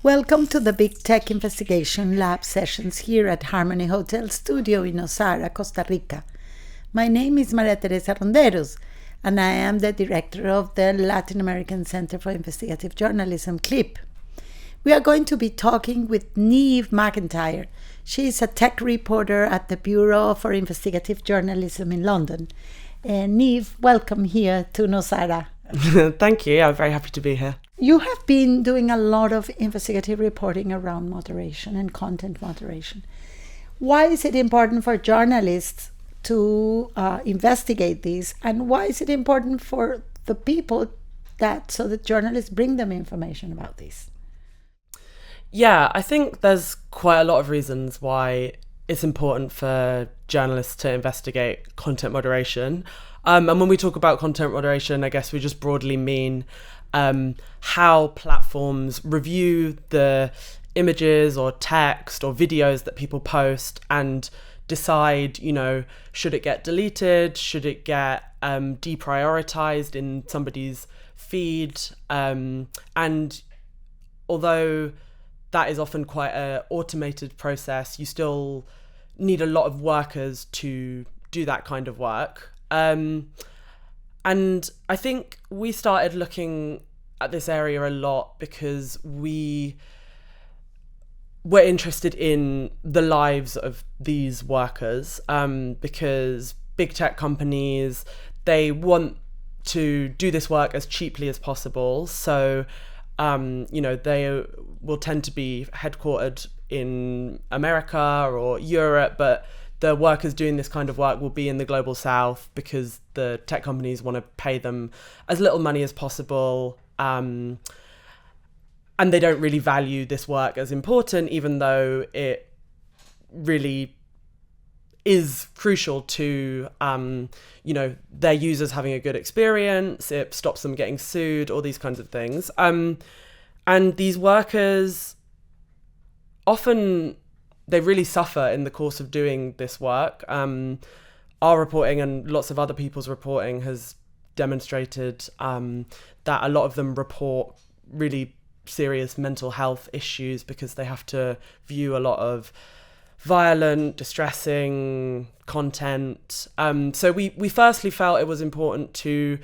Welcome to the Big Tech Investigation Lab sessions here at Harmony Hotel Studio in Nosara, Costa Rica. My name is Maria Teresa Ronderos, and I am the director of the Latin American Center for Investigative Journalism, CLIP. We are going to be talking with Niamh McIntyre. She is a tech reporter at the Bureau for Investigative Journalism in London. Niamh, welcome here to Nosara. Thank you. I'm very happy to be here. You have been doing a lot of investigative reporting around moderation and content moderation. Why is it important for journalists to investigate these, and why is it important for the people so that journalists bring them information about this? Yeah, I think there's quite a lot of reasons why it's important for journalists to investigate content moderation. And when we talk about content moderation, I guess we just broadly mean how platforms review the images or text or videos that people post and decide, should it get deleted? Should it get deprioritized in somebody's feed? And although that is often quite an automated process, you still need a lot of workers to do that kind of work. And I think we started looking at this area a lot because we were interested in the lives of these workers, because big tech companies, they want to do this work as cheaply as possible. So, they will tend to be headquartered in America or Europe, but the workers doing this kind of work will be in the global south because the tech companies want to pay them as little money as possible. And they don't really value this work as important, even though it really is crucial to, their users having a good experience. It stops them getting sued, all these kinds of things. And these workers often, they really suffer in the course of doing this work. Our reporting and lots of other people's reporting has demonstrated that a lot of them report really serious mental health issues because they have to view a lot of violent, distressing content. So we firstly felt it was important to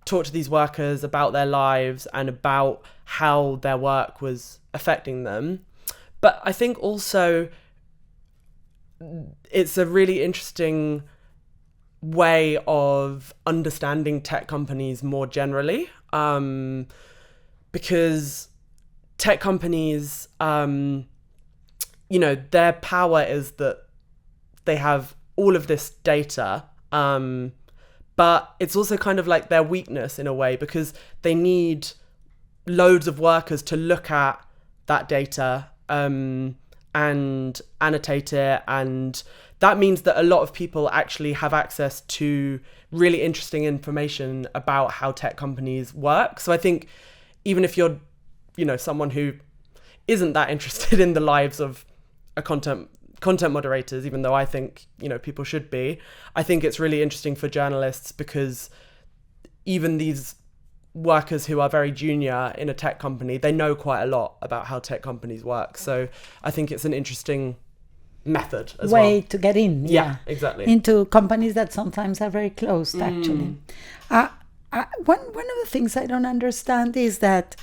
talk to these workers about their lives and about how their work was affecting them. But I think also it's a really interesting way of understanding tech companies more generally, because tech companies, their power is that they have all of this data, but it's also kind of like their weakness in a way because they need loads of workers to look at that data and annotate it, and that means that a lot of people actually have access to really interesting information about how tech companies work. So I think even if you're, someone who isn't that interested in the lives of a content moderators, even though I think, people should be, I think it's really interesting for journalists because even these workers who are very junior in a tech company, they know quite a lot about how tech companies work. So I think it's an interesting method as well. Way to get in. Yeah, exactly. Into companies that sometimes are very closed, actually. One of the things I don't understand is that,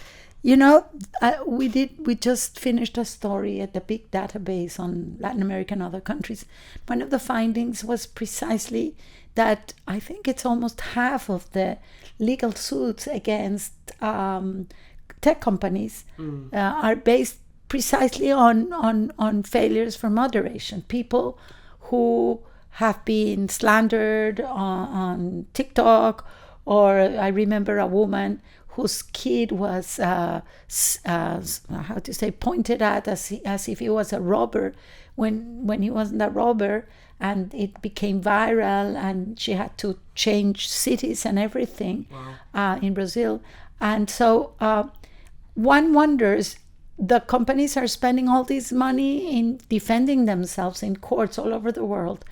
we just finished a story at the big database on Latin America and other countries. One of the findings was precisely that I think it's almost half of the legal suits against tech companies are based precisely on failures for moderation. People who have been slandered on TikTok, or I remember a woman whose kid was pointed at as if he was a robber when he wasn't a robber, and it became viral, and she had to change cities and everything. Wow. In Brazil. And so one wonders, the companies are spending all this money in defending themselves in courts all over the world.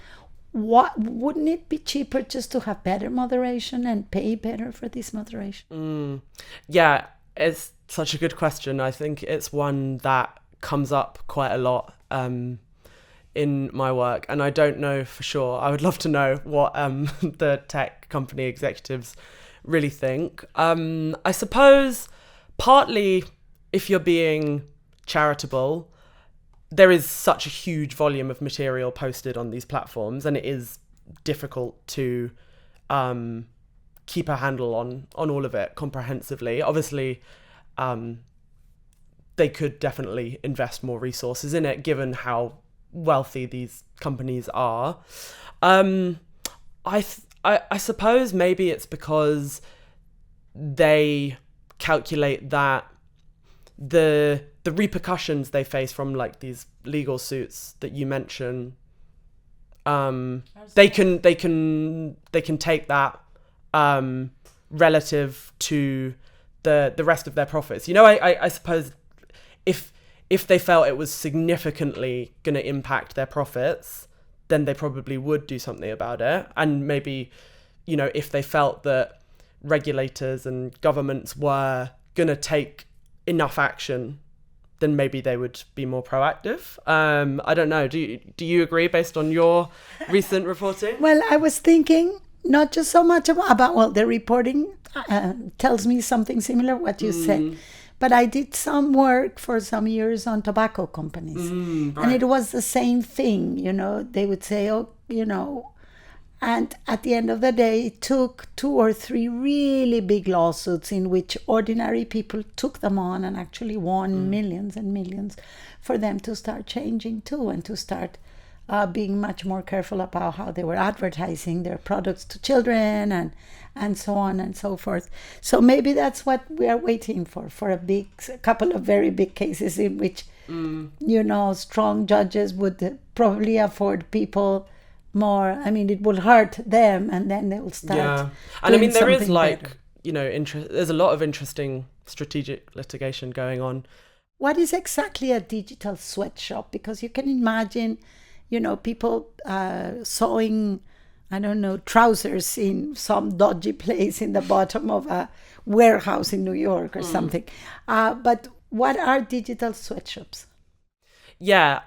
Wouldn't it be cheaper just to have better moderation and pay better for this moderation? Yeah, It's such a good question. I think it's one that comes up quite a lot in my work, and I don't know for sure. I would love to know what the tech company executives really think. I suppose partly if you're being charitable, there is such a huge volume of material posted on these platforms, and it is difficult to keep a handle on all of it comprehensively. Obviously, they could definitely invest more resources in it, given how wealthy these companies are. I suppose maybe it's because they calculate that the repercussions they face from like these legal suits that you mention, they can take that relative to the rest of their profits. I suppose if they felt it was significantly going to impact their profits, then they probably would do something about it. And maybe, if they felt that regulators and governments were going to take enough action, then maybe they would be more proactive. I don't know. Do you agree based on your recent reporting? Well, I was thinking not just so much about the reporting tells me something similar what you said. But I did some work for some years on tobacco companies. Right. And it was the same thing, they would say, and at the end of the day, it took 2 or 3 really big lawsuits in which ordinary people took them on and actually won millions and millions for them to start changing too, and to start being much more careful about how they were advertising their products to children and so on and so forth. So maybe that's what we are waiting for a couple of very big cases in which, strong judges would probably afford people more. I mean, it will hurt them, and then they will start. Yeah, and I mean, there is better. there's a lot of interesting strategic litigation going on. What is exactly a digital sweatshop? Because you can imagine, people sewing, I don't know, trousers in some dodgy place in the bottom of a warehouse in New York or something. But what are digital sweatshops? Yeah,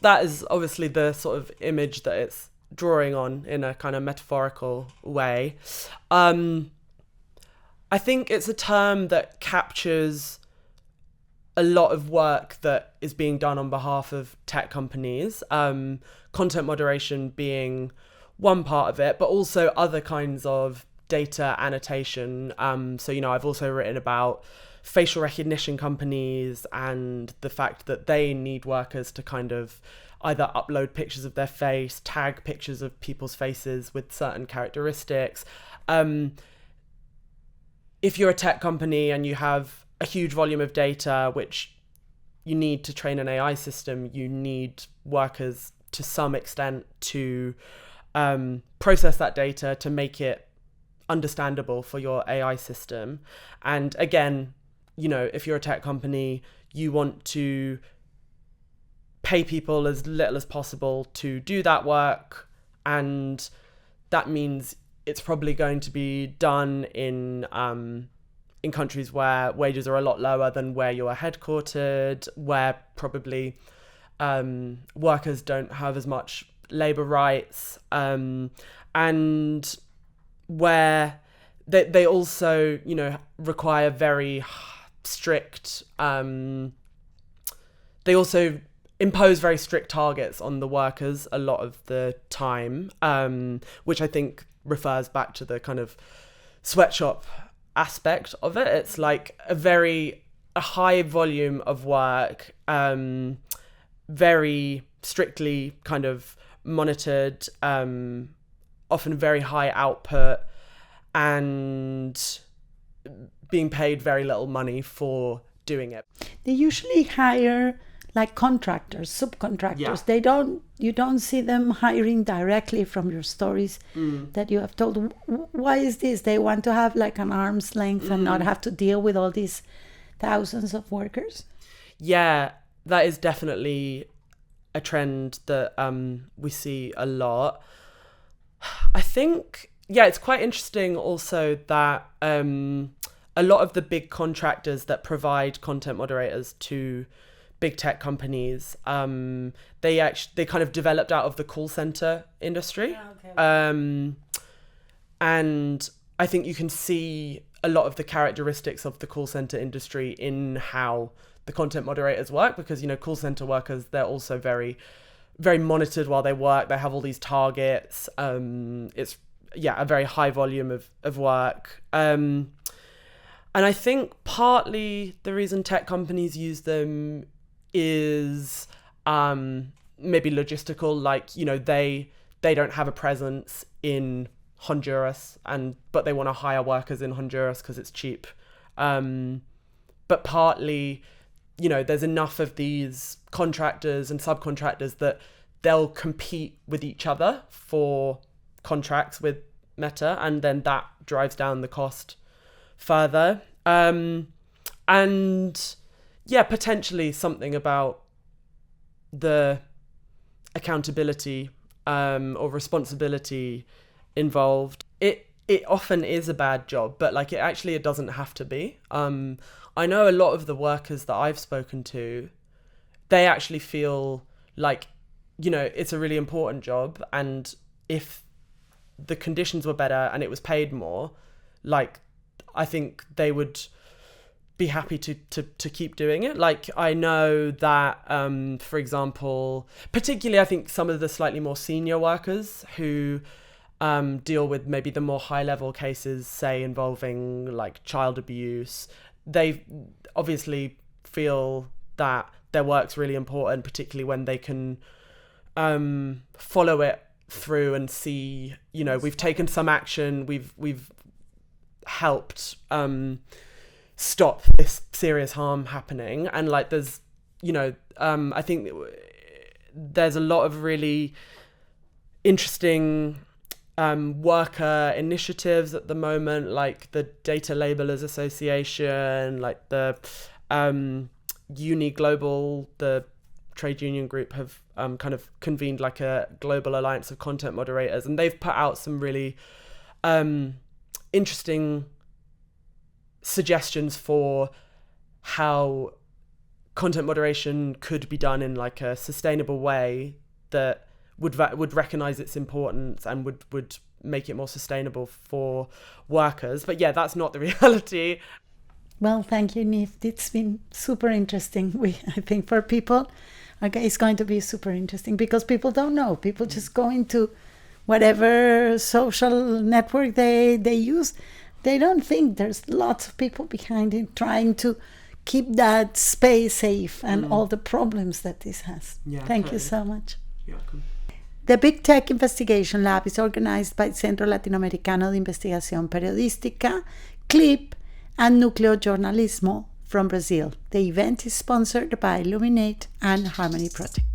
that is obviously the sort of image that it's drawing on in a kind of metaphorical way. I think it's a term that captures a lot of work that is being done on behalf of tech companies, content moderation being one part of it, but also other kinds of data annotation. So, I've also written about facial recognition companies and the fact that they need workers to kind of either upload pictures of their face, tag pictures of people's faces with certain characteristics. If you're a tech company and you have a huge volume of data, which you need to train an AI system, you need workers to some extent to process that data to make it understandable for your AI system. And again, if you're a tech company, you want to pay people as little as possible to do that work. And that means it's probably going to be done in countries where wages are a lot lower than where you are headquartered, where probably workers don't have as much labor rights, and where they also, require very strict, they also impose very strict targets on the workers a lot of the time, which I think refers back to the kind of sweatshop aspect of it. It's like a high volume of work, very strictly kind of monitored, often very high output, and being paid very little money for doing it. They usually hire like contractors, subcontractors. Yeah. You don't see them hiring directly from your stories that you have told. Why is this? They want to have like an arm's length and not have to deal with all these thousands of workers? Yeah, that is definitely a trend that we see a lot. I think, it's quite interesting also that a lot of the big contractors that provide content moderators to big tech companies, they kind of developed out of the call center industry. And I think you can see a lot of the characteristics of the call center industry in how the content moderators work, because, you know, call center workers, they're also very, very monitored while they work. They have all these targets. It's a very high volume of work. And I think partly the reason tech companies use them is maybe logistical, like, you know, they don't have a presence in Honduras, but they want to hire workers in Honduras because it's cheap. But partly, you know, there's enough of these contractors and subcontractors that they'll compete with each other for contracts with Meta, and then that drives down the cost further. And yeah, potentially something about the accountability or responsibility involved. It often is a bad job, but like it doesn't have to be. I know a lot of the workers that I've spoken to, they actually feel like, you know, it's a really important job, and if the conditions were better and it was paid more, like, I think they would be happy to keep doing it. Like, I know that, for example, particularly I think some of the slightly more senior workers who deal with maybe the more high level cases, say involving like child abuse, they obviously feel that their work's really important, particularly when they can follow it through and see, you know, we've taken some action, we've helped stop this serious harm happening. And like, there's, you know, I think there's a lot of really interesting worker initiatives at the moment, like the Data Labelers Association, like the Uni Global, the trade union group, have kind of convened like a global alliance of content moderators, and they've put out some really interesting suggestions for how content moderation could be done in like a sustainable way that would recognize its importance and would make it more sustainable for workers. But yeah, that's not the reality. Well, thank you, Niamh. It's been super interesting. I think for people, okay, it's going to be super interesting because people don't know. People just go into whatever social network they use. They don't think there's lots of people behind it trying to keep that space safe and all the problems that this has. Yeah, Thank you so much. You're welcome. The Big Tech Investigation Lab is organized by Centro Latinoamericano de Investigación Periodística, CLIP, and Núcleo Jornalismo from Brazil. The event is sponsored by Illuminate and Harmony Project.